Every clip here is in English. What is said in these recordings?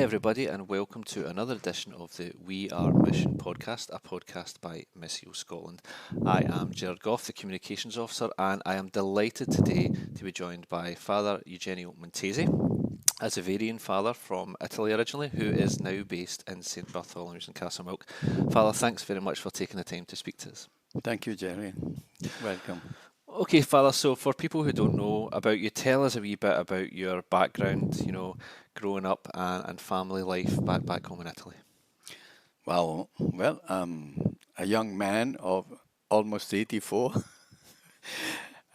everybody, and welcome to another edition of the We Are Mission podcast, a podcast by Missio Scotland. I am Gerard Goff, the Communications Officer, and I am delighted today to be joined by Father Eugenio Montesi, a Xaverian Father from Italy originally, who is now based in St Bartholomew's in Castlemilk. Father, thanks very much for taking the time to speak to us. Thank you, Jerry. Welcome. Okay, Father, so for people who don't know about you, tell us a wee bit about your background, growing up and family life back home in Italy. Well, I'm a young man of almost 84.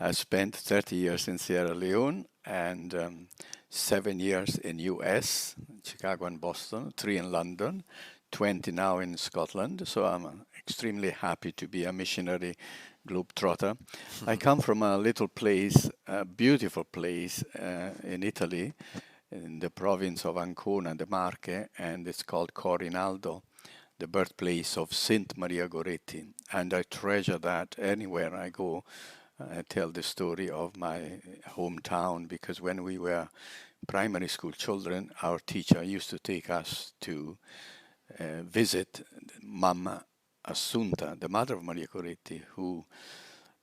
I spent 30 years in Sierra Leone and 7 years in US, Chicago and Boston, 3 in London, 20 now in Scotland. So I'm extremely happy to be a missionary globetrotter. I come from a little place, a beautiful place in Italy, in the province of Ancona, the Marche, and it's called Corinaldo, the birthplace of Saint Maria Goretti. And I treasure that anywhere I go. I tell the story of my hometown, because when we were primary school children, our teacher used to take us to visit Mamma Assunta, the mother of Maria Goretti, who,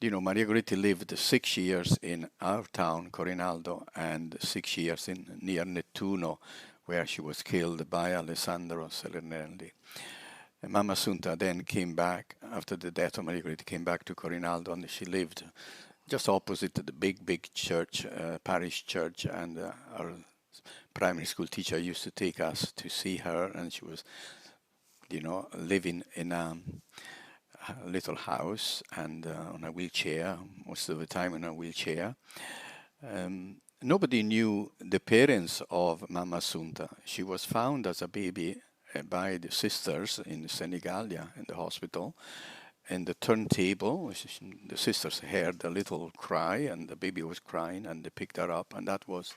Maria Goretti lived 6 years in our town, Corinaldo, and 6 years near Nettuno, where she was killed by Alessandro Serenelli. And Mamma Assunta then came back, after the death of Maria Goretti, came back to Corinaldo, and she lived just opposite the big church, parish church, and our primary school teacher used to take us to see her, and she was living in a little house and on a wheelchair, most of the time in a wheelchair. Nobody knew the parents of Mamma Assunta. She was found as a baby by the sisters in Senigallia, in the hospital. In the turntable, the sisters heard a little cry, and the baby was crying, and they picked her up, and that was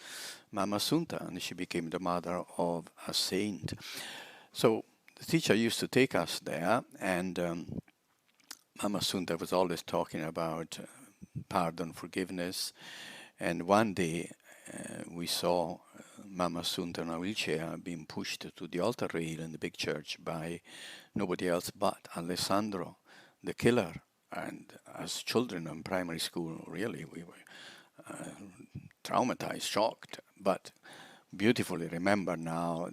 Mamma Assunta, and she became the mother of a saint. So the teacher used to take us there, and Mamma Assunta was always talking about pardon, forgiveness. And one day we saw Mamma Assunta in a wheelchair being pushed to the altar rail in the big church by nobody else but Alessandro, the killer. And as children in primary school, really, we were traumatized, shocked, but beautifully remember now,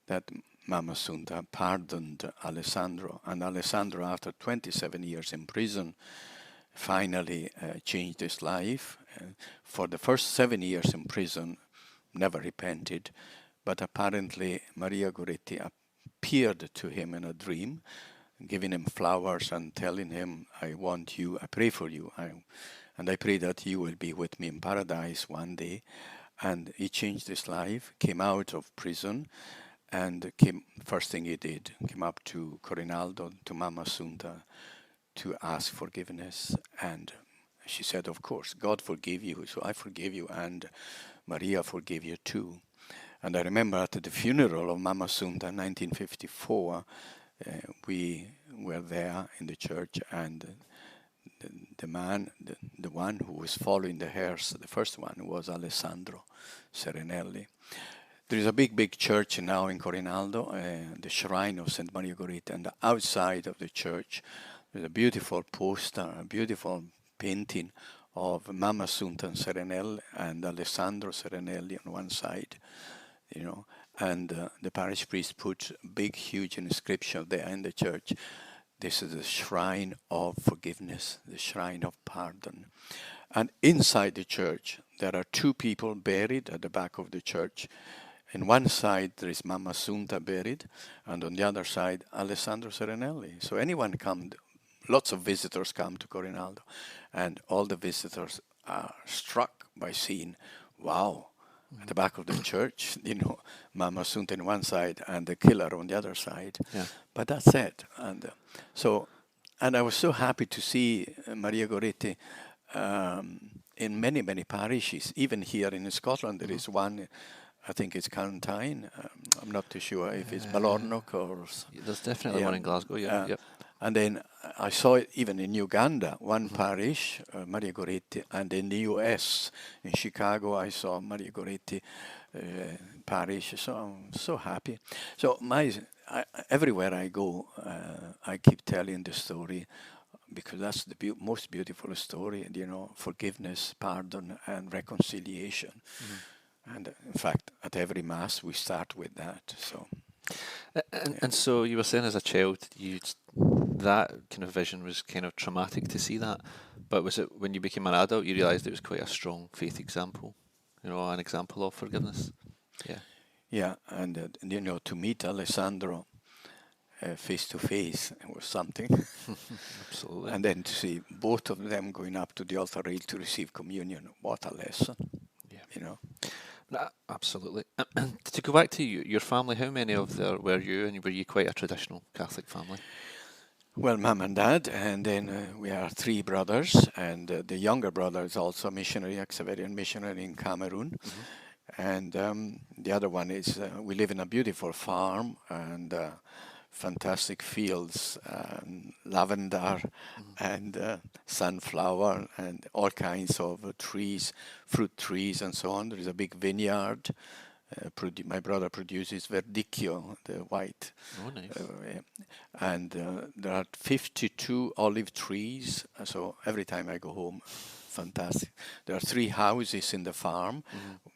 that Mamma Assunta pardoned Alessandro, and Alessandro, after 27 years in prison, finally changed his life. For the first 7 years in prison, never repented, but apparently Maria Goretti appeared to him in a dream, giving him flowers and telling him, I want you, I pray for you, and I pray that you will be with me in paradise one day. And he changed his life, came out of prison, and first thing he did, came up to Corinaldo, to Mamma Assunta, to ask forgiveness. And she said, of course, God forgive you, so I forgive you, and Maria forgive you too. And I remember at the funeral of Mamma Assunta in 1954, we were there in the church, and the man, the one who was following the hearse, the first one, was Alessandro Serenelli. There is a big church now in Corinaldo, the shrine of St. Maria Goretti, and outside of the church there's a beautiful poster, a beautiful painting of Mamma Assunta Serenelli and Alessandro Serenelli on one side, and the parish priest put big, huge inscription there in the church. This is the shrine of forgiveness, the shrine of pardon. And inside the church, there are 2 people buried at the back of the church. In one side, there is Mamma Assunta buried, and on the other side, Alessandro Serenelli. So anyone lots of visitors come to Corinaldo, and all the visitors are struck by seeing, wow, at the back of the church, Mamma Assunta on one side and the killer on the other side. Yeah. But that's it. And I was so happy to see Maria Goretti in many parishes. Even here in Scotland, there is one. I think it's Carntine. I'm not too sure if it's Balornock or... There's definitely one in Glasgow, yeah. Yep. And then I saw it even in Uganda, one parish, Maria Goretti, and in the US, in Chicago, I saw Maria Goretti parish. So I'm so happy. So everywhere I go, I keep telling the story because that's the most beautiful story, forgiveness, pardon, and reconciliation. And in fact, at every Mass, we start with that. So, And so you were saying as a child, that kind of vision was kind of traumatic to see that. But was it when you became an adult, you realised it was quite a strong faith example, an example of forgiveness? Yeah. Yeah, and to meet Alessandro face to face was something. Absolutely. And then to see both of them going up to the altar rail to receive communion, what a lesson. Yeah. Absolutely. To go back to your family, how many of there were you, and were you quite a traditional Catholic family? Well, mom and dad, and then we are three brothers, and the younger brother is also a missionary, a Xaverian missionary in Cameroon. And the other one is, we live in a beautiful farm and fantastic fields, lavender and sunflower and all kinds of trees, fruit trees and so on. There is a big vineyard. My brother produces verdicchio, the white. Oh, nice. And there are 52 olive trees. So every time I go home, fantastic. There are 3 houses in the farm.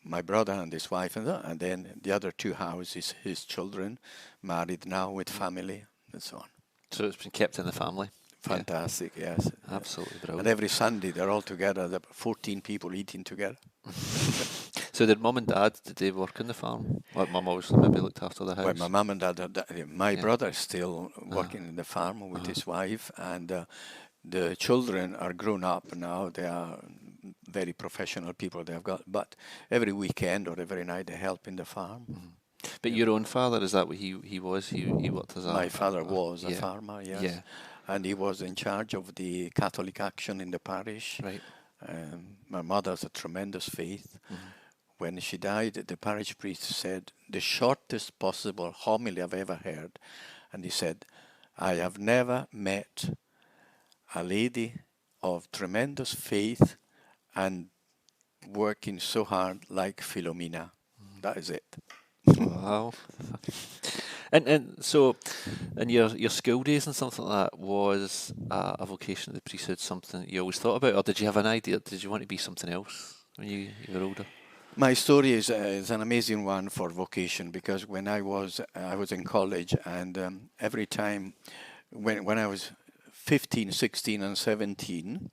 My brother and his wife, and then the other 2 houses, his children, married now with family, and so on. So it's been kept in the family. Fantastic, yes. Absolutely brilliant. And every Sunday they're all together, the 14 people eating together. So did mum and dad, did they work on the farm? Like mum obviously maybe looked after the house? Well, my mum and dad, my brother is still working in the farm with his wife, and the children are grown up now. They are very professional people they've got, but every weekend or every night they help in the farm. But your own father, is that what he was? He worked as a... My father was a farmer, yes. Yeah. And he was in charge of the Catholic action in the parish. Right. My mother has a tremendous faith. When she died, the parish priest said, the shortest possible homily I've ever heard. And he said, I have never met a lady of tremendous faith and working so hard like Philomena. That is it. Wow. And so, in your school days and something like that, was a vocation of the priesthood something that you always thought about, or did you have an idea? Did you want to be something else when you were older? My story is an amazing one for vocation, because when I was in college, and every time when I was 15, 16 and 17,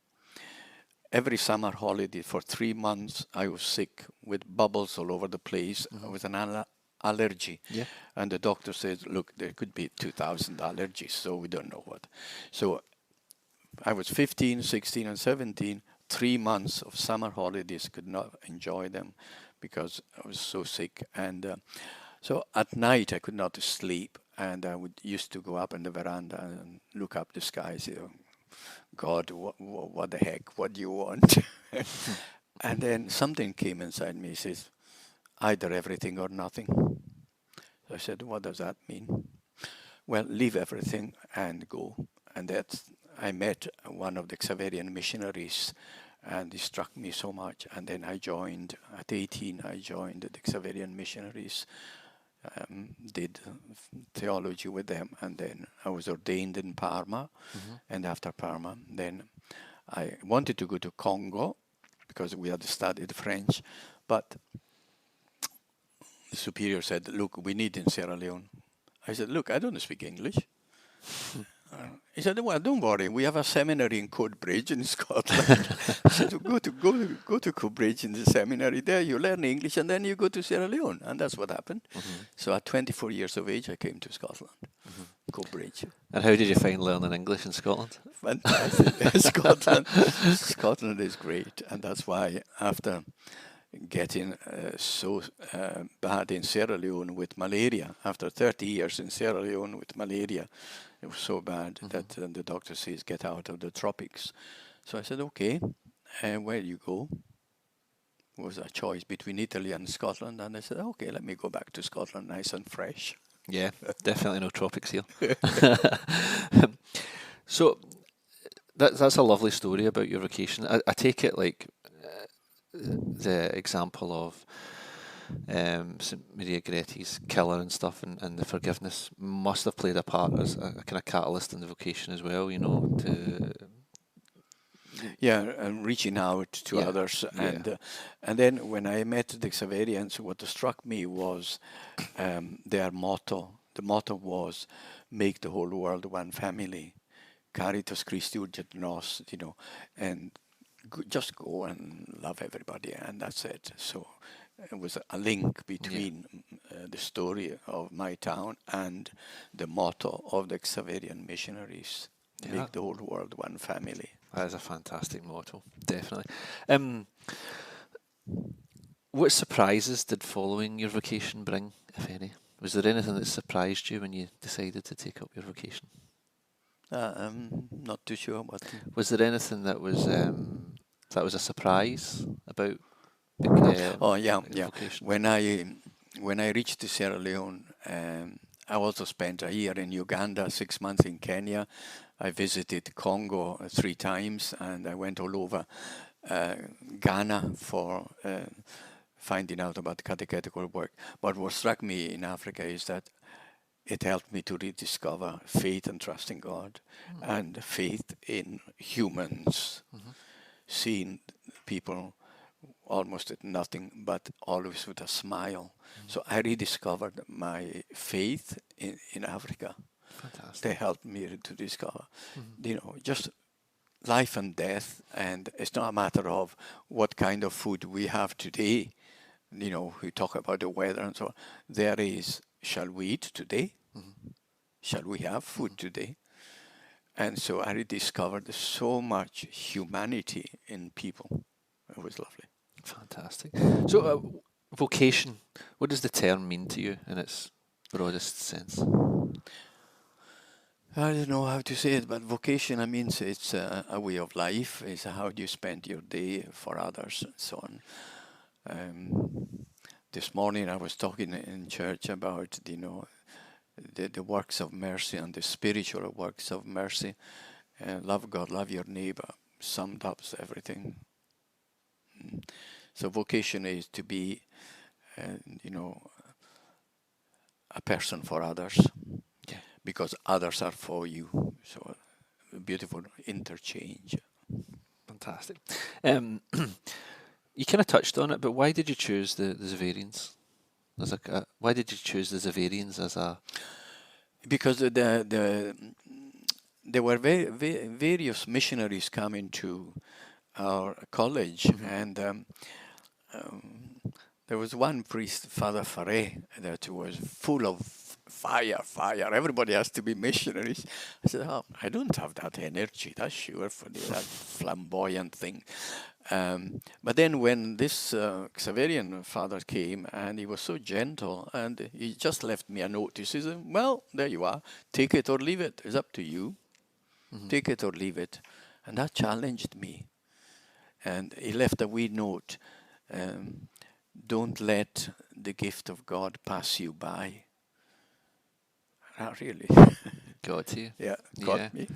every summer holiday for 3 months I was sick with bubbles all over the place. I was an allergy. Yeah. And the doctor says, look, there could be 2,000 allergies, so we don't know what. So I was 15, 16 and 17, 3 months of summer holidays, could not enjoy them because I was so sick. And so at night I could not sleep, and I used to go up in the veranda and look up the skies, God, what the heck, what do you want? And then something came inside me, says, either everything or nothing. So I said, what does that mean? Well, leave everything and go. And I met one of the Xaverian missionaries, and he struck me so much. And then I joined, at 18, I joined the Xaverian missionaries, did theology with them, and then I was ordained in Parma. And after Parma, then I wanted to go to Congo because we had studied French, but the superior said, look, we need in Sierra Leone. I said, look, I don't speak English. He said, well, don't worry, we have a seminary in Coatbridge in Scotland. I said, go to Coatbridge in the seminary. There you learn English, and then you go to Sierra Leone. And that's what happened. So at 24 years of age, I came to Scotland, Coatbridge. And how did you find learning English in Scotland? Fantastic. Scotland is great. And that's why after getting so bad in Sierra Leone with malaria, after 30 years in Sierra Leone with malaria, it was so bad that the doctor says, get out of the tropics. So I said, okay, and where do you go? It was a choice between Italy and Scotland, and I said, okay, let me go back to Scotland, nice and fresh. Yeah, definitely no tropics here. So that's a lovely story about your vocation. I take it like the example of St. Maria Goretti's killer and stuff, and the forgiveness must have played a part as a kind of catalyst in the vocation as well, you know, to Yeah, and reaching out to yeah, others, yeah, and then when I met the Xaverians, what struck me was their motto. The motto was, "Make the whole world one family, Caritas Christi Urget Nos," you know, and just go and love everybody, and that's it. So it was a link yeah, between the story of my town and the motto of the Xaverian missionaries: yeah. "Make the whole world one family." That is a fantastic motto, definitely. What surprises did following your vocation bring, if any? Was there anything that surprised you when you decided to take up your vocation? I'm not too sure what. Was there anything that was a surprise about Oh yeah, your yeah. vocation? When I reached Sierra Leone, I also spent a year in Uganda, 6 months in Kenya. I visited Congo 3 times, and I went all over Ghana for finding out about catechetical work. But what struck me in Africa is that it helped me to rediscover faith and trust in God, and faith in humans, seeing people almost at nothing, but always with a smile. So I rediscovered my faith in Africa. Fantastic. They helped me to discover, just life and death. And it's not a matter of what kind of food we have today. We talk about the weather and so on. There is, shall we eat today? Shall we have food today? And so I rediscovered so much humanity in people. It was lovely. Fantastic. So, vocation, what does the term mean to you in its broadest sense? I don't know how to say it, but vocation, I mean, it's a way of life. It's how do you spend your day for others and so on. This morning I was talking in church about, the works of mercy and the spiritual works of mercy. Love God, love your neighbor, summed up everything. So vocation is to be, a person for others, Yeah. because others are for you. So a beautiful interchange. Fantastic. You kind of touched on it, but why did you choose the Xaverians? Why did you choose the Xaverians as a? Because there were various missionaries coming to our college, and there was one priest, Father Faré, that was full of fire. Everybody has to be missionaries. I said, "Oh, I don't have that energy, that's sure, for that flamboyant thing." But then when this Xaverian father came, and he was so gentle, and he just left me a note. He says, "Well, there you are. Take it or leave it. It's up to you. Take it or leave it." And that challenged me. And he left a wee note. Don't let the gift of God pass you by. That really, Got to you. yeah, Yeah. got me.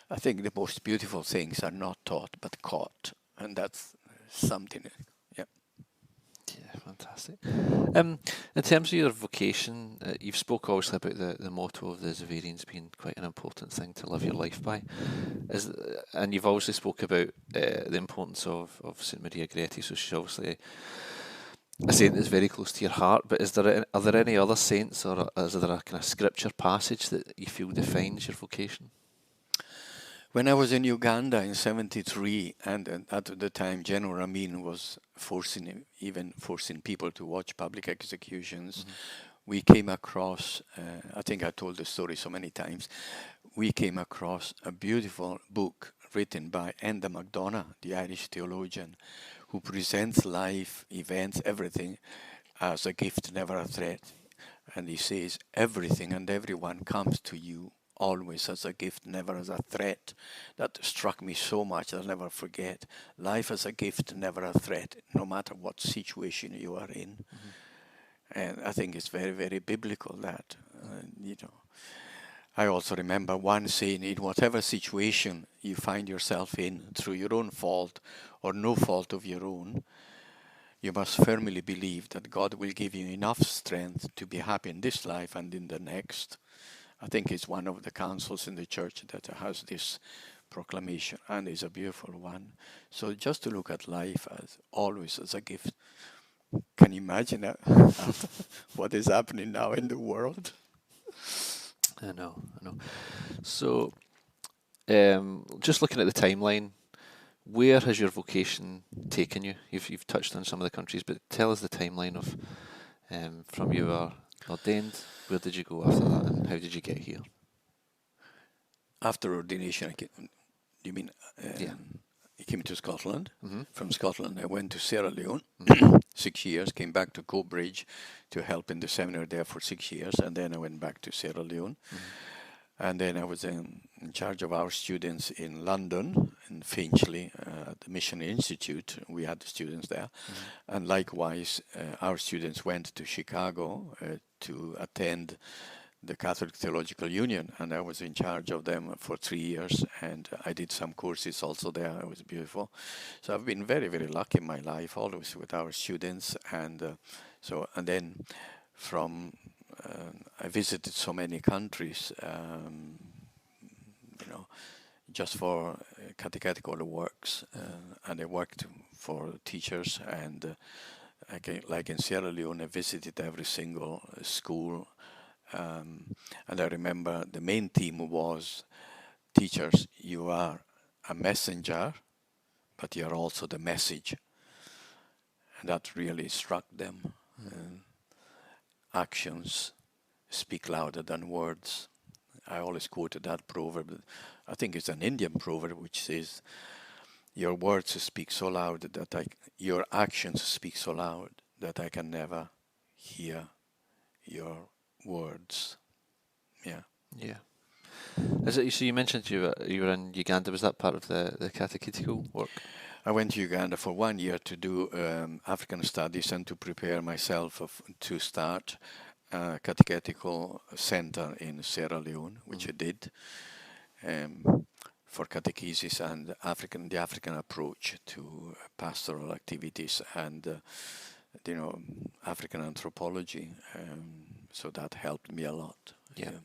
I think the most beautiful things are not taught but caught, and that's something. Yeah. Yeah, fantastic. In terms of your vocation, you've spoke obviously about the motto of the Xaverians being quite an important thing to live your life by. And you've obviously spoke about the importance of St. Maria Goretti, so she's obviously a saint that's very close to your heart, but are there any other saints, or is there a kind of scripture passage that you feel defines your vocation? When I was in Uganda in '73, and at the time General Amin was forcing people to watch public executions, we came across, I think I told the story so many times, we came across a beautiful book written by Enda MacDonagh, the Irish theologian, who presents life, events, everything as a gift, never a threat. And he says, everything and everyone comes to you always as a gift, never as a threat. That struck me so much, I'll never forget. Life as a gift, never a threat, no matter what situation you are in. And I think it's very, very biblical, that, I also remember one saying, in whatever situation you find yourself in, through your own fault or no fault of your own, you must firmly believe that God will give you enough strength to be happy in this life and in the next. I think it's one of the councils in the church that has this proclamation, and it's a beautiful one. So just to look at life as always as a gift. Can you imagine what is happening now in the world? I know. So, just looking at the timeline, where has your vocation taken you? You've touched on some of the countries, but tell us the timeline of from you were ordained. Where did you go after that, and how did you get here? After ordination, you mean? Yeah. I came to Scotland. Mm-hmm. From Scotland, I went to Sierra Leone, 6 years, came back to Coatbridge to help in the seminary there for 6 years, and then I went back to Sierra Leone. And then I was in charge of our students in London, in Finchley, at the Missionary Institute. We had the students there. And likewise, our students went to Chicago to attend the Catholic Theological Union, and I was in charge of them for 3 years, and I did some courses also there. It was beautiful. So I've been very, very lucky in my life, always with our students, and then from I visited so many countries, just for catechetical works, and I worked for teachers, and like in Sierra Leone, I visited every single school. And I remember the main theme was, teachers, you are a messenger, but you are also the message. And that really struck them. Actions speak louder than words. I always quoted that proverb. I think it's an Indian proverb which says, your words speak so loud that your actions speak so loud that I can never hear your words. Yeah. So you mentioned you were in Uganda. Was that part of the catechetical work? I went to Uganda for 1 year to do African studies and to prepare myself to start a catechetical center in Sierra Leone, which I did, for catechesis and the African approach to pastoral activities and African anthropology. So that helped me a lot. Yeah.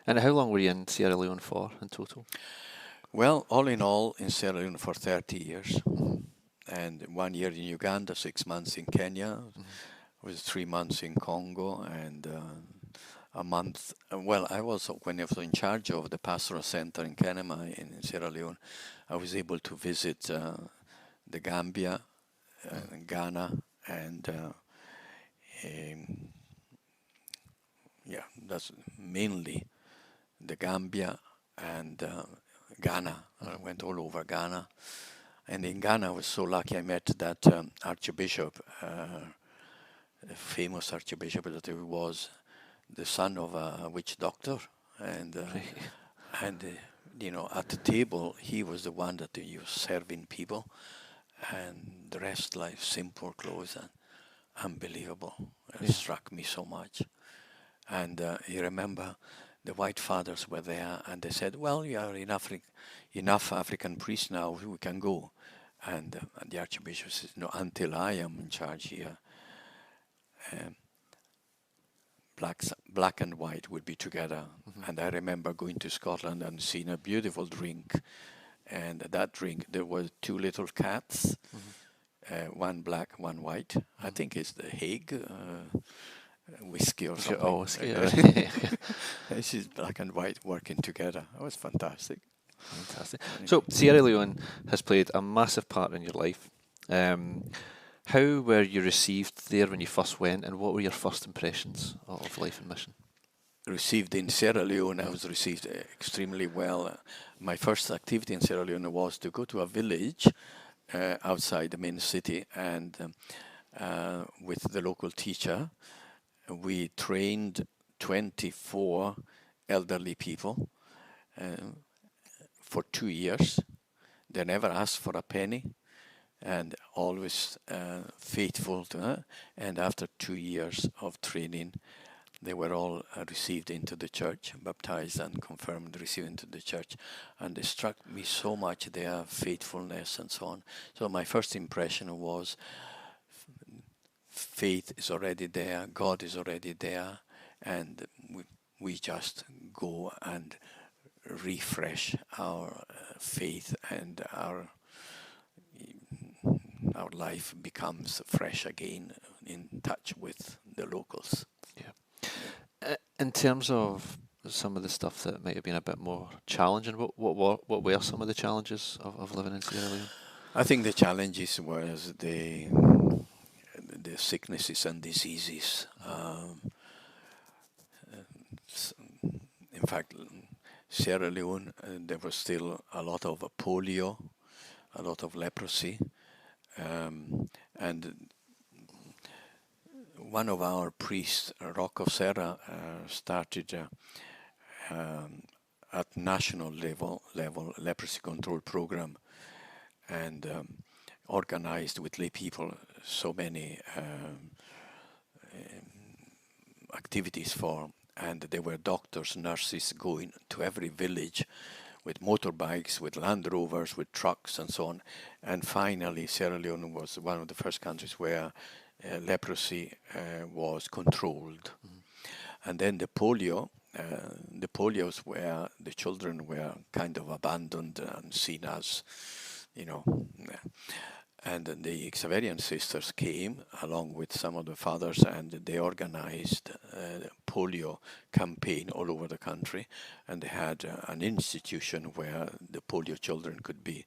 And how long were you in Sierra Leone for in total? Well, all in all, in Sierra Leone for 30 years. And 1 year in Uganda, 6 months in Kenya, was 3 months in Congo, and a month. When I was in charge of the pastoral center in Kenema in Sierra Leone, I was able to visit the Gambia, Ghana, and that's mainly the Gambia and Ghana. I went all over Ghana. And in Ghana, I was so lucky I met that archbishop, a famous archbishop, that he was the son of a witch doctor. And at the table, he was the one that he was serving people. And the rest, like simple clothes, and unbelievable. It struck me so much. And you remember the white fathers were there, and they said, well, you are enough African priests now, we can go. And the archbishop says, no, until I am in charge here, black and white would be together. And I remember going to Scotland and seeing a beautiful drink. And that drink, there were 2 little cats, one black, one white. I think it's the Hague whiskey or something. Oh, whiskey. This is black and white working together. It was fantastic. Fantastic. So Sierra Leone has played a massive part in your life. How were you received there when you first went, and what were your first impressions of life and mission? Received in Sierra Leone, I was received extremely well. My first activity in Sierra Leone was to go to a village outside the main city, and with the local teacher, we trained 24 elderly people for 2 years. They never asked for a penny, and always faithful to her. And after 2 years of training, they were all received into the church, baptized and confirmed, received into the church. And it struck me so much, their faithfulness and so on. So my first impression was faith is already there, God is already there, and we just go and refresh our faith, and our life becomes fresh again, in touch with the locals. Yeah. In terms of some of the stuff that might have been a bit more challenging, what were some of the challenges of living in Sierra Leone? I think the challenges was the sicknesses and diseases. In fact, Sierra Leone, there was still a lot of polio, a lot of leprosy, and one of our priests, Rock of Serra, started at national level leprosy control program, and organized with lay people so many activities for, and there were doctors, nurses going to every village with motorbikes, with Land Rovers, with trucks and so on. And finally, Sierra Leone was one of the first countries where leprosy was controlled. And then the polios where the children were kind of abandoned and seen as, and the Xaverian sisters came along with some of the fathers, and they organized a polio campaign all over the country, and they had an institution where the polio children could be,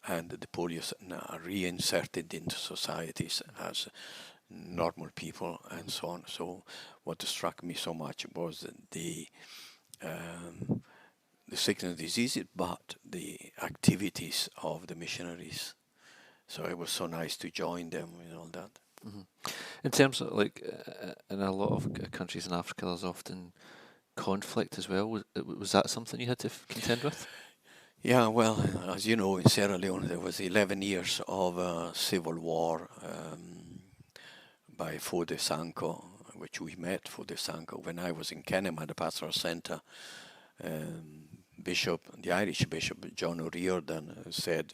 and the polios are reinserted into societies as normal people and so on. So what struck me so much was the sickness and diseases, but the activities of the missionaries. So it was so nice to join them and all that. Mm-hmm. In terms of in a lot of countries in Africa, there's often conflict as well. Was that something you had to contend with? Yeah, well, as you know, in Sierra Leone there was 11 years of civil war by Fode Sanko, which we met Fode Sanko when I was in Kenema, the pastoral center. The Irish Bishop John O'Riordan said,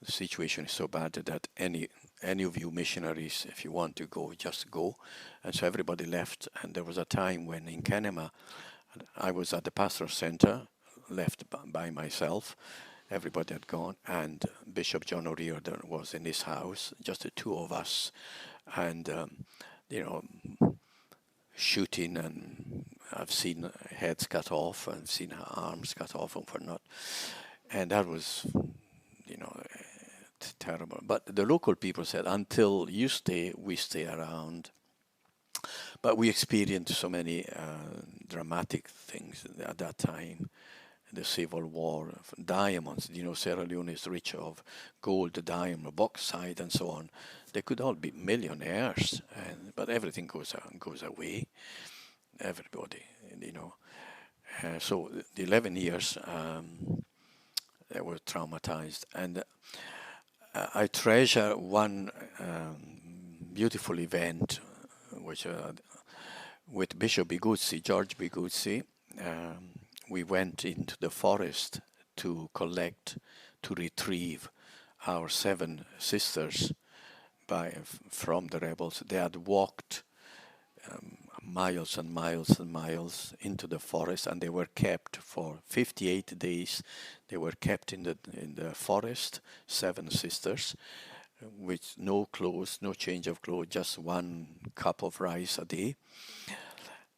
the situation is so bad that any of you missionaries, if you want to go, just go. And so everybody left. And there was a time when in Kenema, I was at the pastoral center, left by myself. Everybody had gone, and Bishop John O'Riordan was in his house, just the two of us, and shooting, and I've seen heads cut off, and seen arms cut off, and whatnot. And that was, terrible. But the local people said, until you stay, we stay around. But we experienced so many dramatic things at that time. The civil war, diamonds. Sierra Leone is rich of gold, diamond, bauxite, and so on. They could all be millionaires, but everything goes away. Everybody, So the 11 years, they were traumatized, and I treasure one beautiful event, which with Bishop Biguzzi, George Biguzzi, we went into the forest to retrieve our 7 sisters from the rebels. They had walked miles and miles and miles into the forest, and they were kept for 58 days. They were kept in the forest, 7 sisters, with no clothes, no change of clothes, just 1 cup of rice a day.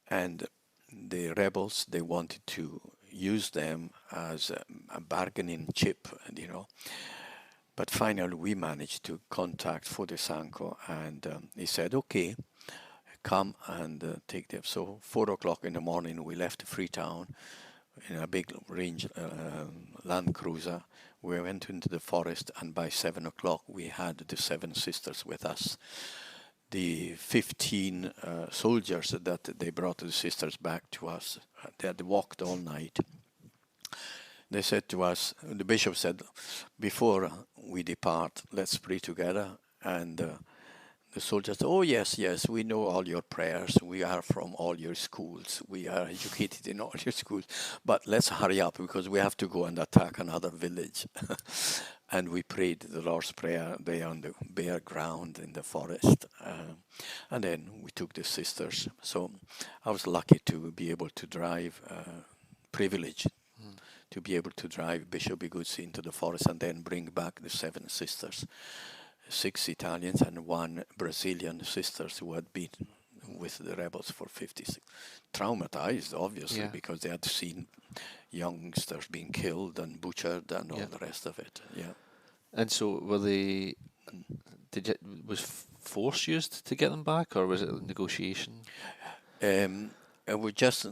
And the rebels, they wanted to use them as a bargaining chip, But finally, we managed to contact Fode Sanko, and he said, okay, come and take them. So 4 o'clock in the morning, we left Freetown in a big range Land Cruiser. We went into the forest, and by 7 o'clock, we had the 7 sisters with us. The 15 soldiers that they brought the sisters back to us, they had walked all night. They said to us, the bishop said, before we depart, let's pray together. And the soldiers said, oh, yes, we know all your prayers. We are from all your schools. We are educated in all your schools. But let's hurry up, because we have to go and attack another village. and we prayed the Lord's Prayer there on the bare ground in the forest. And then we took the sisters. So I was lucky to be able to drive, privileged to be able to drive Bishop Iguzzi into the forest and then bring back the 7 sisters, 6 Italians and 1 Brazilian sisters who had been with the rebels for 56. Traumatized, obviously, because they had seen youngsters being killed and butchered and all the rest of it. Yeah. And so were they? Was force used to get them back, or was it negotiation? We just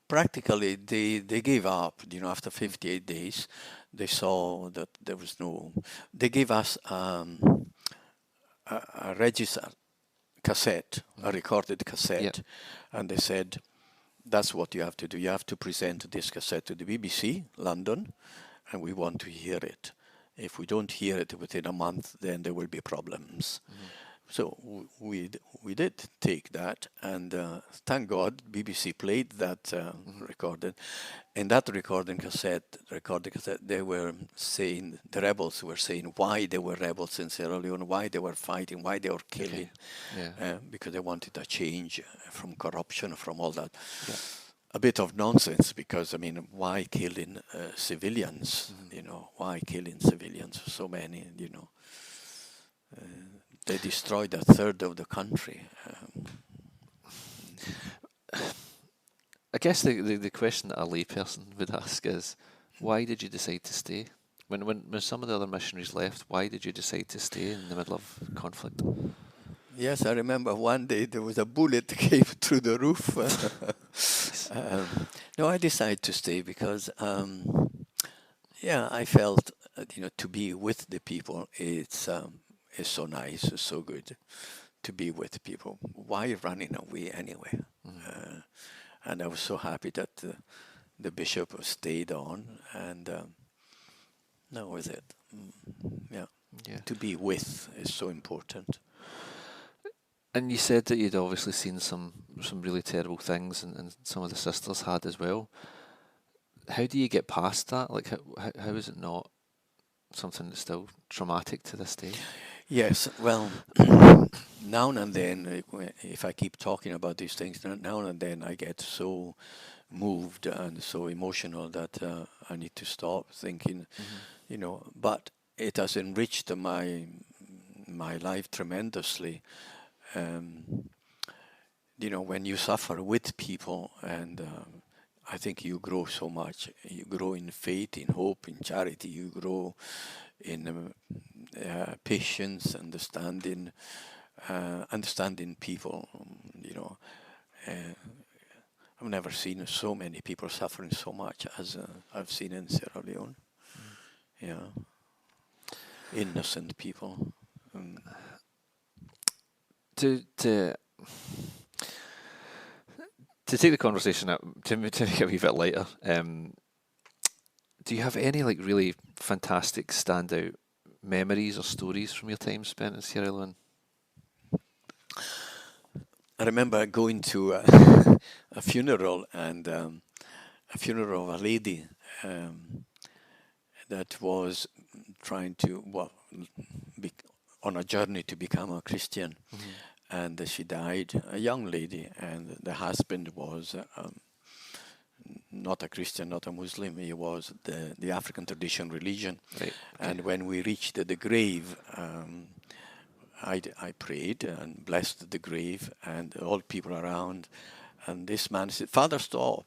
practically they gave up. After 58 days, they saw that there was no. They gave us a registered cassette, a recorded cassette, and they said, "That's what you have to do. You have to present this cassette to the BBC London, and we want to hear it. If we don't hear it within a month, then there will be problems." So we did take that, and thank God BBC played that recorded. In that recording cassette, they were saying, the rebels were saying why they were rebels in Sierra Leone, why they were fighting, why they were killing, because they wanted a change from corruption, from all that. A bit of nonsense, because why killing civilians? Why killing civilians? So many, they destroyed a third of the country. I guess the question that a layperson would ask is, why did you decide to stay? When some of the other missionaries left, why did you decide to stay in the middle of conflict? Yes, I remember one day there was a bullet came through the roof. No, I decided to stay because, I felt, to be with the people, it's so nice, it's so good to be with people. Why running away anyway? And I was so happy that the bishop stayed on, and that was it. To be with is so important. And you said that you'd obviously seen some really terrible things, and some of the sisters had as well. How do you get past that? Like, how is it not something that's still traumatic to this day? Yes, well, now and then, if I keep talking about these things, now and then I get so moved and so emotional that I need to stop thinking, but it has enriched my life tremendously. When you suffer with people, and I think you grow so much. You grow in faith, in hope, in charity. You grow in patience, understanding people. I've never seen so many people suffering so much as I've seen in Sierra Leone. Innocent people. To take the conversation up, to make it a wee bit lighter, do you have any really fantastic standout memories or stories from your time spent in Sierra Leone? I remember going to a funeral, and a funeral of a lady that was trying to, be on a journey to become a Christian. And she died, a young lady, and the husband was not a Christian, not a Muslim. He was the African tradition religion. Right. Okay. And when we reached the grave, I prayed and blessed the grave and all people around. And this man said, "Father, stop.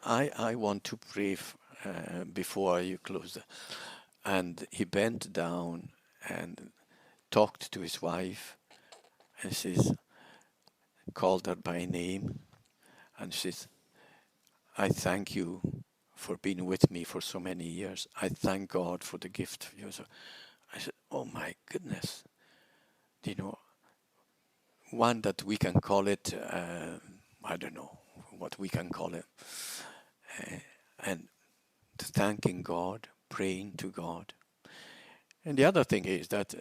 I want to pray before you close." And he bent down and talked to his wife, and says, called her by name, and says, "I thank you for being with me for so many years. I thank God for the gift of you." So I said, "Oh my goodness." One that we can call it, I don't know what we can call it, and thanking God, praying to God. And the other thing is that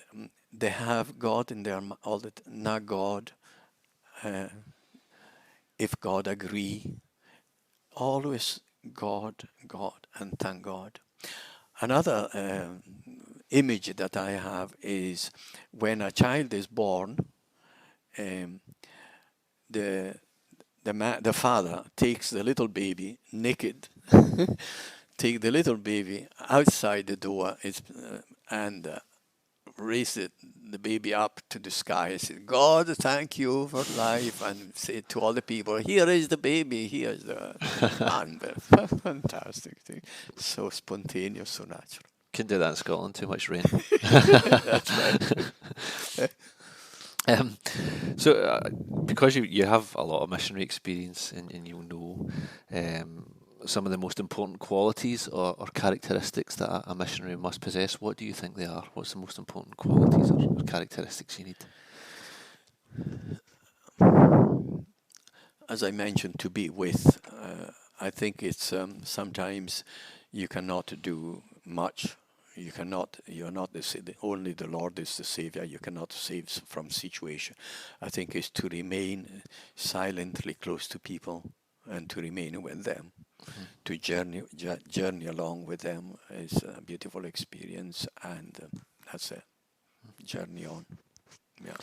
they have God in their all that, not God. If God agree, always God, and thank God. Another image that I have is when a child is born, um, the the father takes the little baby naked, take the little baby outside the door, and raise the baby up to the sky and say, God, thank you for life, and say to all the people, here is the baby, here is the man. Fantastic thing. So spontaneous, so natural. Couldn't do that in Scotland, too much rain. That's right. So, because you have a lot of missionary experience and you'll know some of the most important qualities or characteristics that a missionary must possess, what do you think they are? What's the most important qualities or characteristics you need? As I mentioned, to be with. I think it's sometimes you cannot do much. You're not only the Lord is the Savior. You cannot save from situation. I think it's to remain silently close to people and to remain with them. Mm-hmm. To journey along with them is a beautiful experience, and that's it. Journey on. Yeah.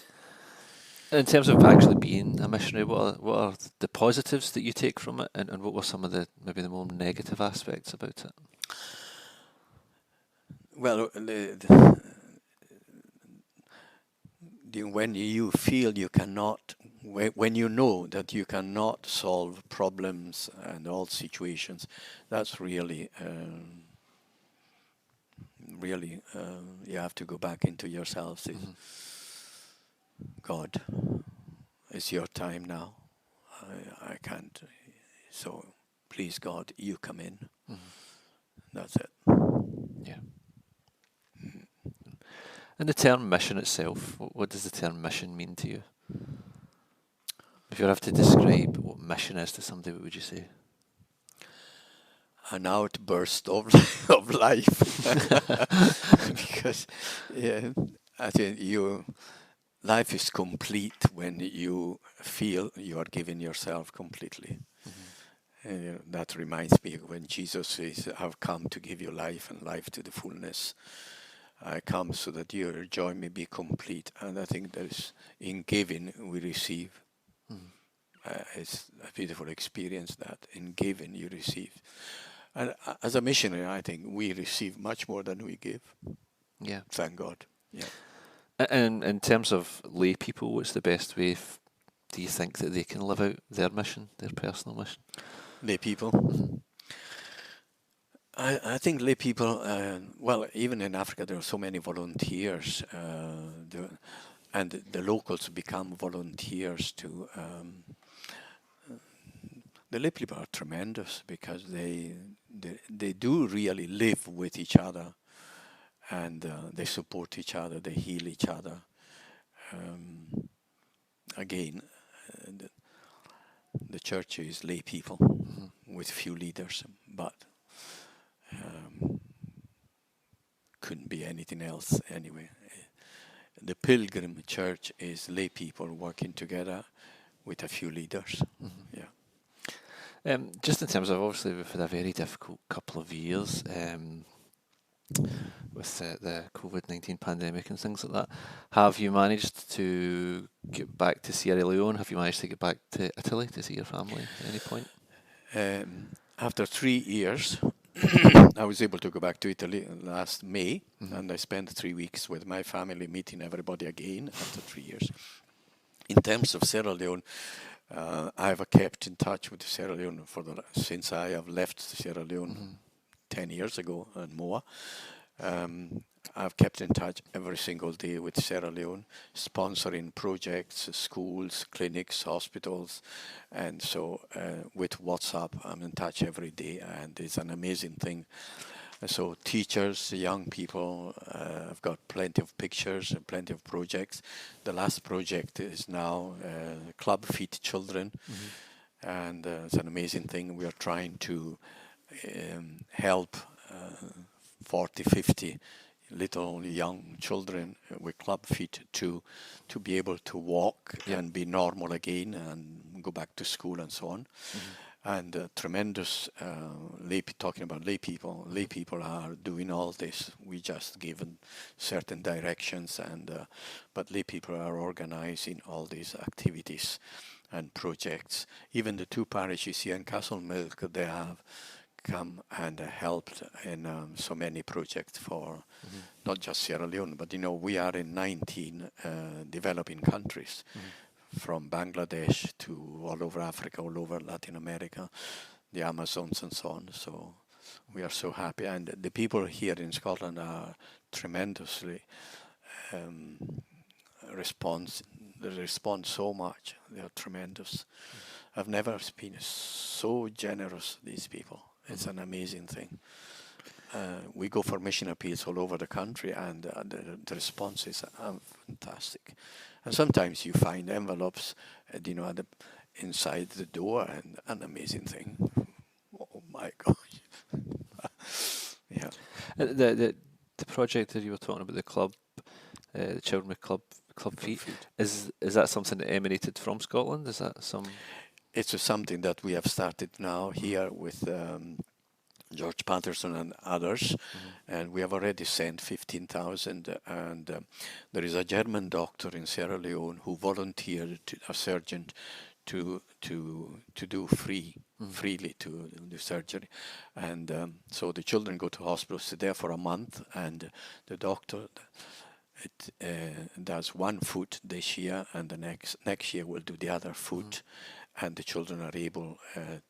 In terms of actually being a missionary, what are the positives that you take from it, and what were some of the maybe the more negative aspects about it? Well, when you feel you cannot, when you know that you cannot solve problems and all situations, that's really, you have to go back into yourself. Mm-hmm. God, it's your time now. I can't. So please, God, you come in. Mm-hmm. That's it. Yeah. And the term mission itself, what does the term mission mean to you? If you have to describe what mission is to somebody, what would you say? An outburst of life. Because I think life is complete when you feel you are giving yourself completely. Mm-hmm. That reminds me when Jesus says, I've come to give you life and life to the fullness. I come so that your joy may be complete. And I think that is in giving we receive. Mm-hmm. It's a beautiful experience that in giving you receive. And as a missionary, I think we receive much more than we give. Yeah. Thank God. Yeah. And in terms of lay people, what's the best way do you think that they can live out their mission, their personal mission? Lay people? Mm-hmm. I think lay people, well, even in Africa, there are so many volunteers, and the locals become volunteers to. The lay people are tremendous because they do really live with each other, and they support each other, they heal each other. Again, the church is lay people with few leaders, but couldn't be anything else anyway. The pilgrim church is lay people working together with a few leaders. Mm-hmm. Yeah. Just in terms of, obviously, we've had a very difficult couple of years with the COVID-19 pandemic and things like that. Have you managed to get back to Sierra Leone? Have you managed to get back to Italy to see your family at any point? After 3 years, I was able to go back to Italy last May, and I spent 3 weeks with my family, meeting everybody again after 3 years. In terms of Sierra Leone, I have kept in touch with Sierra Leone since I have left Sierra Leone 10 years ago and more. I've kept in touch every single day with Sierra Leone, sponsoring projects, schools, clinics, hospitals, and so with WhatsApp, I'm in touch every day, and it's an amazing thing. So teachers, young people, I've got plenty of pictures and plenty of projects. The last project is now Club Feed Children, and it's an amazing thing. We are trying to help 40, 50 little young children with club feet to be able to walk and be normal again and go back to school and so on. and tremendous talking about lay people are doing all this. We just given certain directions, and but lay people are organizing all these activities and projects. Even the two parishes here in Castlemilk, they have come and helped in so many projects for not just Sierra Leone, but we are in 19 developing countries, from Bangladesh to all over Africa, all over Latin America, the Amazons and so on. So we are so happy, and the people here in Scotland are tremendously they respond so much. They are tremendous. I've never been so generous, these people. It's an amazing thing. We go for mission appeals all over the country, and the responses are fantastic. And sometimes you find envelopes, inside the door, and an amazing thing. Oh my gosh! Yeah. The project that you were talking about, the club, the children with club feet, is that something that emanated from Scotland? Is that some? It's something that we have started now here with George Patterson and others, and we have already sent 15,000. And there is a German doctor in Sierra Leone who volunteered, a surgeon, to do freely to the surgery, and so the children go to hospital, stay there for a month, and the doctor does one foot this year, and the next year will do the other foot. And the children are able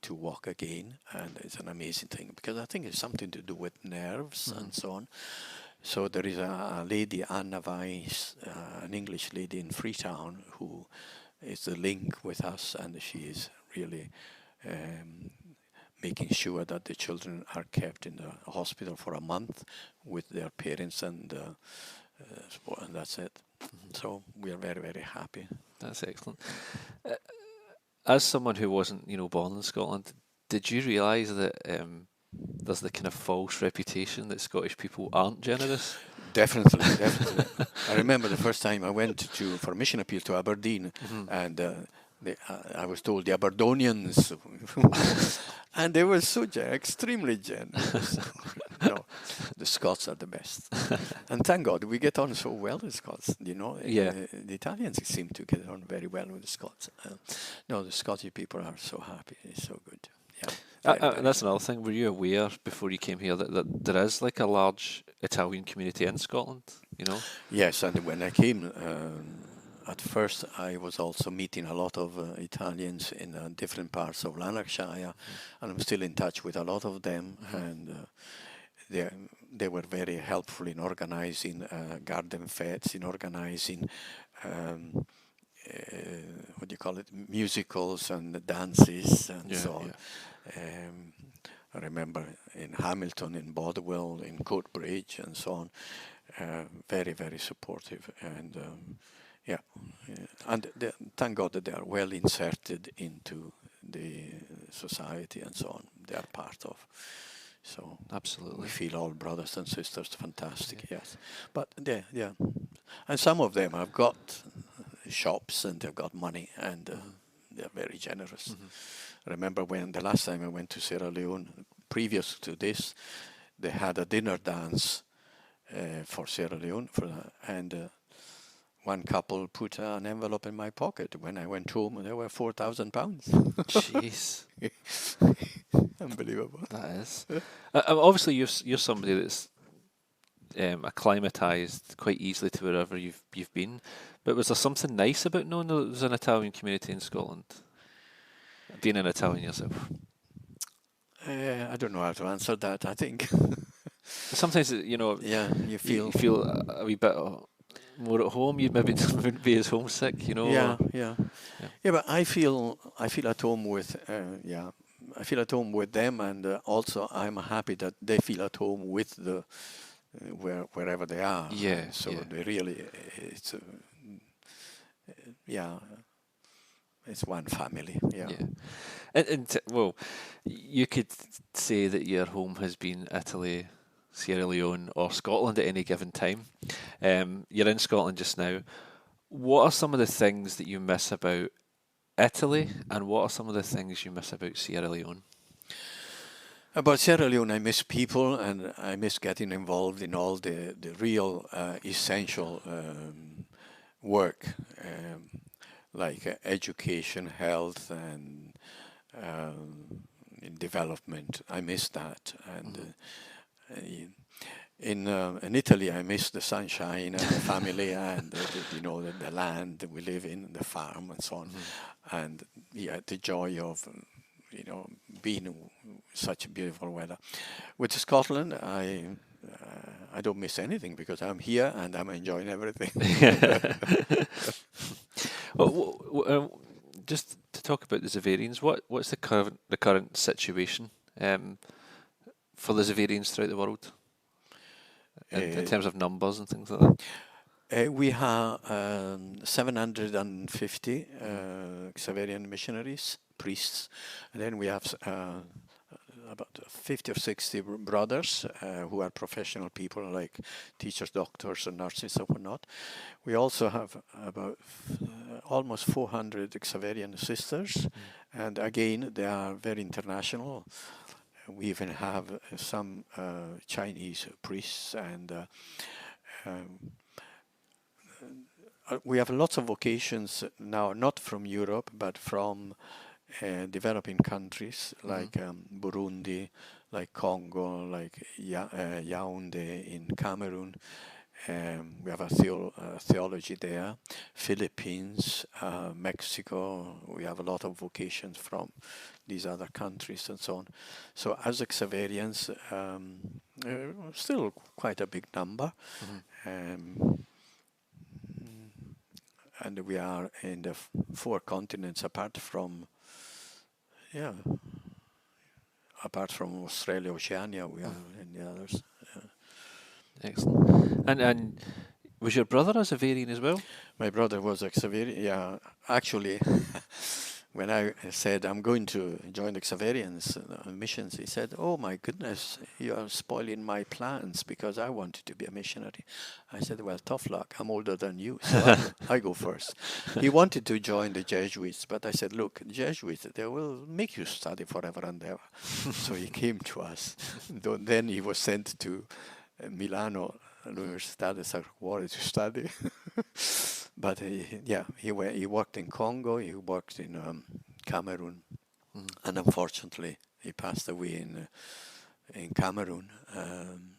to walk again, and it's an amazing thing, because I think it's something to do with nerves and so on. So there is a lady, Anna Weiss, an English lady in Freetown, who is the link with us, and she is really making sure that the children are kept in the hospital for a month with their parents, and that's it. So we are very, very happy. That's excellent. As someone who wasn't, born in Scotland, did you realise that there's the kind of false reputation that Scottish people aren't generous? Definitely. I remember the first time I went for a mission appeal to Aberdeen, and I was told the Aberdonians, and they were so extremely generous. No, the Scots are the best, and thank God we get on so well with the Scots. The Italians seem to get on very well with the Scots. No, the Scottish people are so happy. It's so good. Yeah. That's another thing. Were you aware before you came here that there is like a large Italian community in Scotland? Yes, and when I came. At first, I was also meeting a lot of Italians in different parts of Lanarkshire, and I'm still in touch with a lot of them, and they were very helpful in organizing garden fetes, in organizing musicals and dances and so on. I remember in Hamilton, in Bodwell, in Coatbridge, and so on. Very, very supportive, and and thank God that they are well inserted into the society and so on. They are part of. So absolutely, we feel all brothers and sisters. Fantastic, yes. But and some of them have got shops and they've got money, and they're very generous. I remember when the last time I went to Sierra Leone, previous to this, they had a dinner dance for Sierra Leone, and one couple put an envelope in my pocket. When I went home, there were £4,000. Jeez. Unbelievable. That is. Obviously, you're somebody that's acclimatised quite easily to wherever you've been. But was there something nice about knowing that there was an Italian community in Scotland? Being an Italian yourself? I don't know how to answer that. I think sometimes you feel a wee bit more at home. You maybe wouldn't be as homesick, Yeah. But I feel at home with I feel at home with them, and also I'm happy that they feel at home with the wherever they are. Yeah. They really it's one family. Yeah. And well, you could say that your home has been Italy, Sierra Leone, or Scotland at any given time. You're in Scotland just now. What are some of the things that you miss about Italy, and what are some of the things you miss about Sierra Leone? About Sierra Leone, I miss people, and I miss getting involved in all the real essential work, like education, health, and in development. I miss that. And in Italy, I miss the sunshine and the family and the land we live in, the farm and so on, and the joy of being in such beautiful weather. With Scotland, I don't miss anything because I'm here and I'm enjoying everything. Just to talk about the Xaverians, what's the current situation for the Xaverians throughout the world in terms of numbers and things like that? We have 750 Xaverian missionaries, priests, and then we have about 50 or 60 brothers who are professional people like teachers, doctors, and nurses and whatnot. We also have about almost 400 Xaverian sisters, and again, they are very international. We even have some Chinese priests, and we have lots of vocations now, not from Europe, but from developing countries like Burundi, like Congo, like Yaoundé in Cameroon. We have a theology there. Philippines, Mexico. We have a lot of vocations from these other countries and so on. So as Xaverians, still quite a big number. And we are in the 4 continents apart from Australia, Oceania, we are in the others. Excellent. And was your brother a Xaverian as well? My brother was a Xaverian. Yeah, actually, when I said I'm going to join the Xaverians missions, he said, "Oh my goodness, you are spoiling my plans because I wanted to be a missionary." I said, "Well, tough luck. I'm older than you, so I go first." He wanted to join the Jesuits, but I said, "Look, the Jesuits, they will make you study forever and ever." So he came to us. Then he was sent to Milano, Università del Sacro Cuore, to study. But he worked in Congo, he worked in Cameroon, and unfortunately he passed away in Cameroon,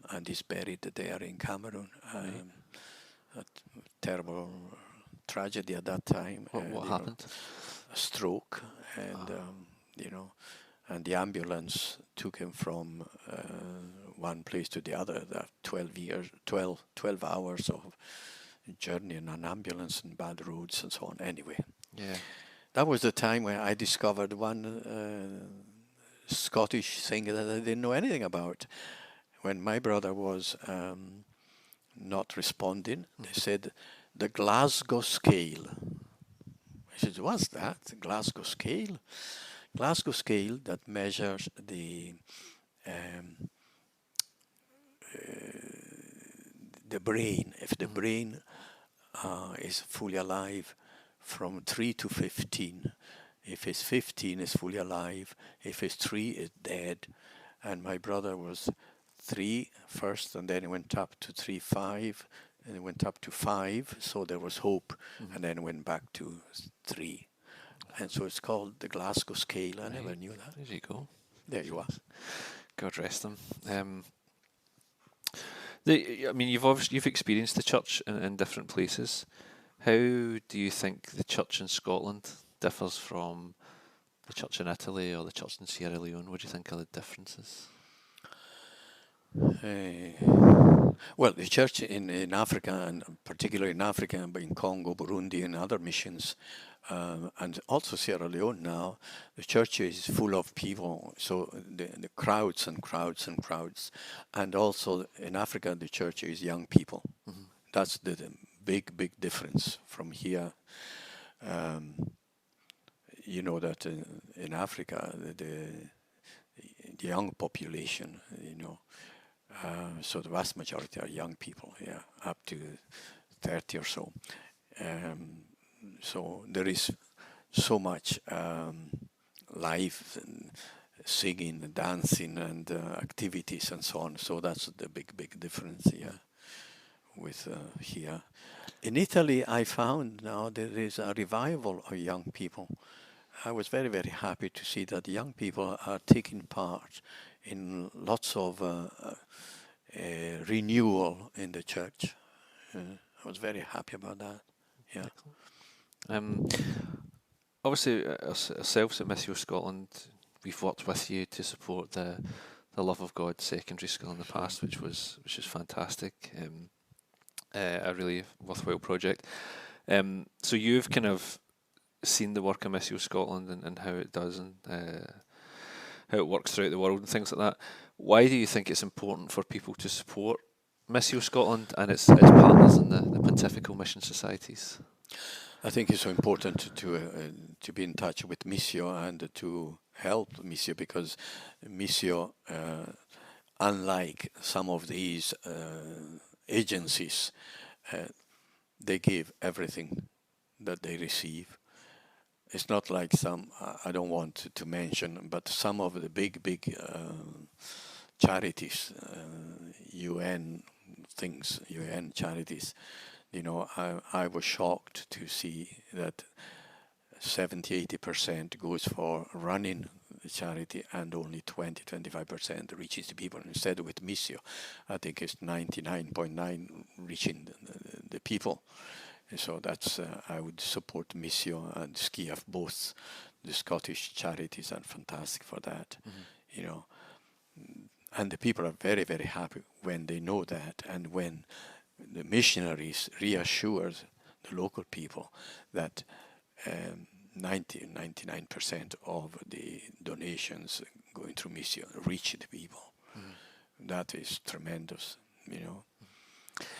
and he's buried there in Cameroon. A terrible tragedy at that time. What happened? A stroke, and and the ambulance took him from one place to the other. That 12 hours of journey in an ambulance and bad roads and so on. Anyway, that was the time when I discovered one Scottish thing that I didn't know anything about. When my brother was not responding, they said the Glasgow scale. I said, "What's that? Glasgow scale?" Glasgow scale that measures the brain. If the brain is fully alive from 3 to 15. If it's 15, it's fully alive. If it's 3, it's dead. And my brother was 3 first, and then he went up to 3.5, and he went up to 5, so there was hope, and then went back to 3. And so it's called the Glasgow scale. I never knew that. There you go. There you are. God rest them. You've experienced the church in different places. How do you think the church in Scotland differs from the church in Italy or the church in Sierra Leone? What do you think are the differences? Well, the church in Africa, and particularly in Africa, but in Congo, Burundi, and other missions, and also Sierra Leone now, the church is full of people, so the crowds and crowds and crowds. And also in Africa, the church is young people. That's the big difference from here. You know that in Africa, the young population, so the vast majority are young people, up to 30 or so. So there is so much life and singing, dancing, and activities and so on. So that's the big difference here with here. In Italy, I found now there is a revival of young people. I was very happy to see that young people are taking part in lots of renewal in the church. I was very happy about that. Yeah. Um, Obviously, ourselves at Missio Scotland, we've worked with you to support the Love of God secondary school in the past, which is fantastic. A really worthwhile project. So you've kind of seen the work of Missio Scotland and how it does and how it works throughout the world and things like that. Why do you think it's important for people to support Missio Scotland and its partners in the Pontifical Mission Societies? I think it's so important to be in touch with Missio and to help Missio, because Missio, unlike some of these agencies, they give everything that they receive. It's not like some, I don't want to mention, but some of the big charities, UN things, UN charities, I was shocked to see that 70-80% goes for running the charity and only 20-25% reaches the people. Instead with Missio, I think it's 99.9 reaching the people. And so that's, I would support Missio and Skiaf, both the Scottish charities are fantastic for that, And the people are very happy when they know that, and when the missionaries reassure the local people that 99% of the donations going through Missio reach the people. That is tremendous,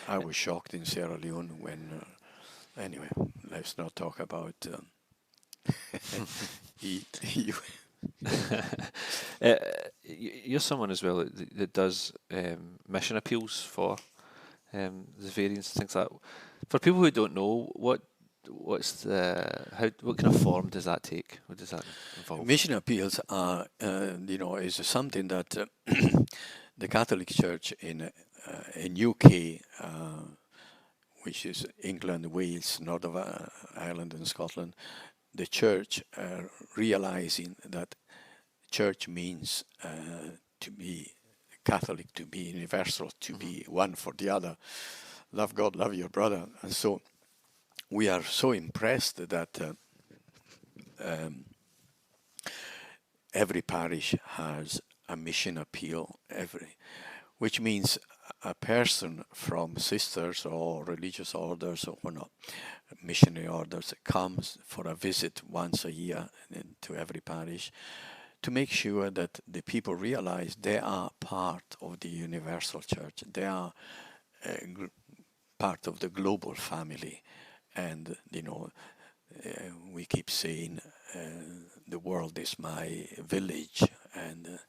I was shocked in Sierra Leone when, anyway, let's not talk about You're someone as well that does mission appeals for Xaverians and things like that. For people who don't know, what kind of form does that take? What does that involve? Mission appeals are, is something that the Catholic Church in UK, which is England, Wales, North of Ireland and Scotland, the church realizing that church means to be Catholic, to be universal, to be one for the other. Love God, love your brother. And so we are so impressed that every parish has a mission appeal, which means a person from sisters or religious orders or not, missionary orders, comes for a visit once a year to every parish to make sure that the people realize they are part of the universal church. They are part of the global family. And, we keep saying the world is my village, and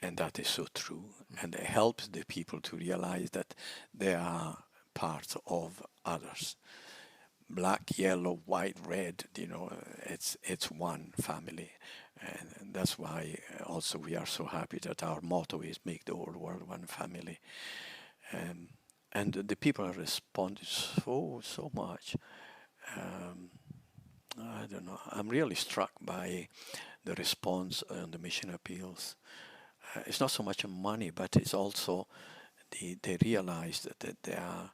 that is so true. And it helps the people to realize that they are part of others. Black, yellow, white, red, it's one family. And that's why also we are so happy that our motto is make the whole world one family. And the people are responding so much. I don't know. I'm really struck by the response on the mission appeals. It's not so much money, but it's also they realize that they are.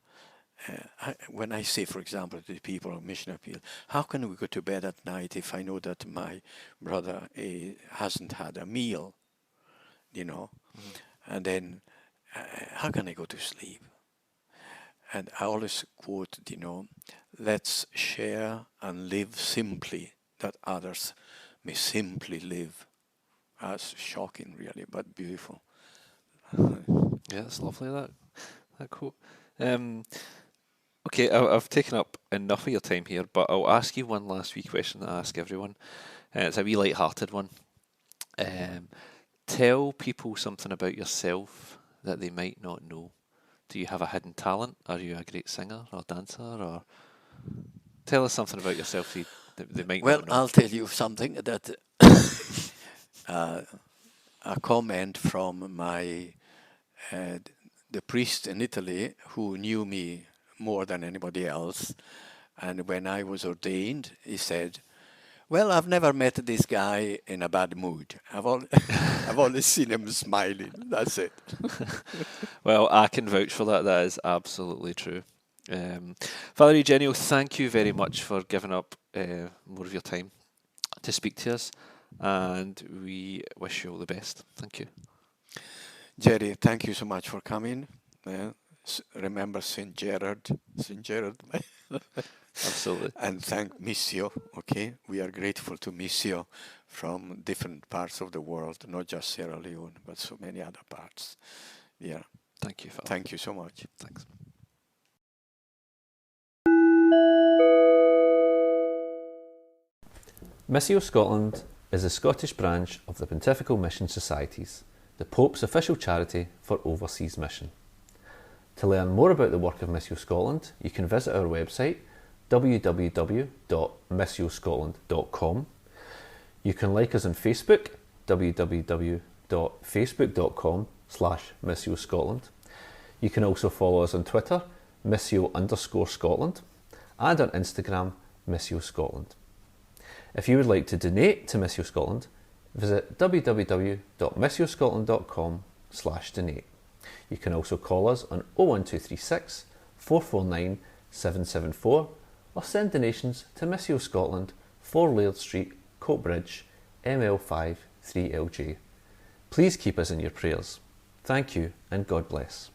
When I say, for example, to the people on mission appeal, how can we go to bed at night if I know that my brother hasn't had a meal, And then how can I go to sleep? And I always quote, let's share and live simply, that others may simply live. That's shocking, really, but beautiful. Yeah, that's lovely, that quote. Okay, I've taken up enough of your time here, but I'll ask you one last wee question that I ask everyone. It's a wee light-hearted one. Tell people something about yourself that they might not know. Do you have a hidden talent? Are you a great singer or dancer? Or tell us something about yourself They might Well, not know. I'll tell you something that a comment from my the priest in Italy who knew me more than anybody else. And when I was ordained, he said, "Well, I've never met this guy in a bad mood. I've only seen him smiling. That's it." Well, I can vouch for that. That is absolutely true. Father Eugenio, thank you very much for giving up more of your time to speak to us, and we wish you all the best. Thank you. Jerry, thank you so much for coming. Remember St. Gerard, Absolutely. and thank Missio. Okay, we are grateful to Missio from different parts of the world, not just Sierra Leone, but so many other parts. Yeah, Thank you, Father. thank you so much. Thanks. Missio Scotland is a Scottish branch of the Pontifical Mission Societies, the Pope's official charity for overseas mission. To learn more about the work of Missio Scotland, you can visit our website www.missioscotland.com. You can like us on Facebook, www.facebook.com/Missio Scotland. You can also follow us on Twitter, Missio_Scotland, and on Instagram, Missio Scotland. If you would like to donate to Missio Scotland, visit www.missioscotland.com/donate. You can also call us on 01236 449 774 or send donations to Missio Scotland, 4 Laird Street, Coatbridge, ML5 3LJ. Please keep us in your prayers. Thank you and God bless.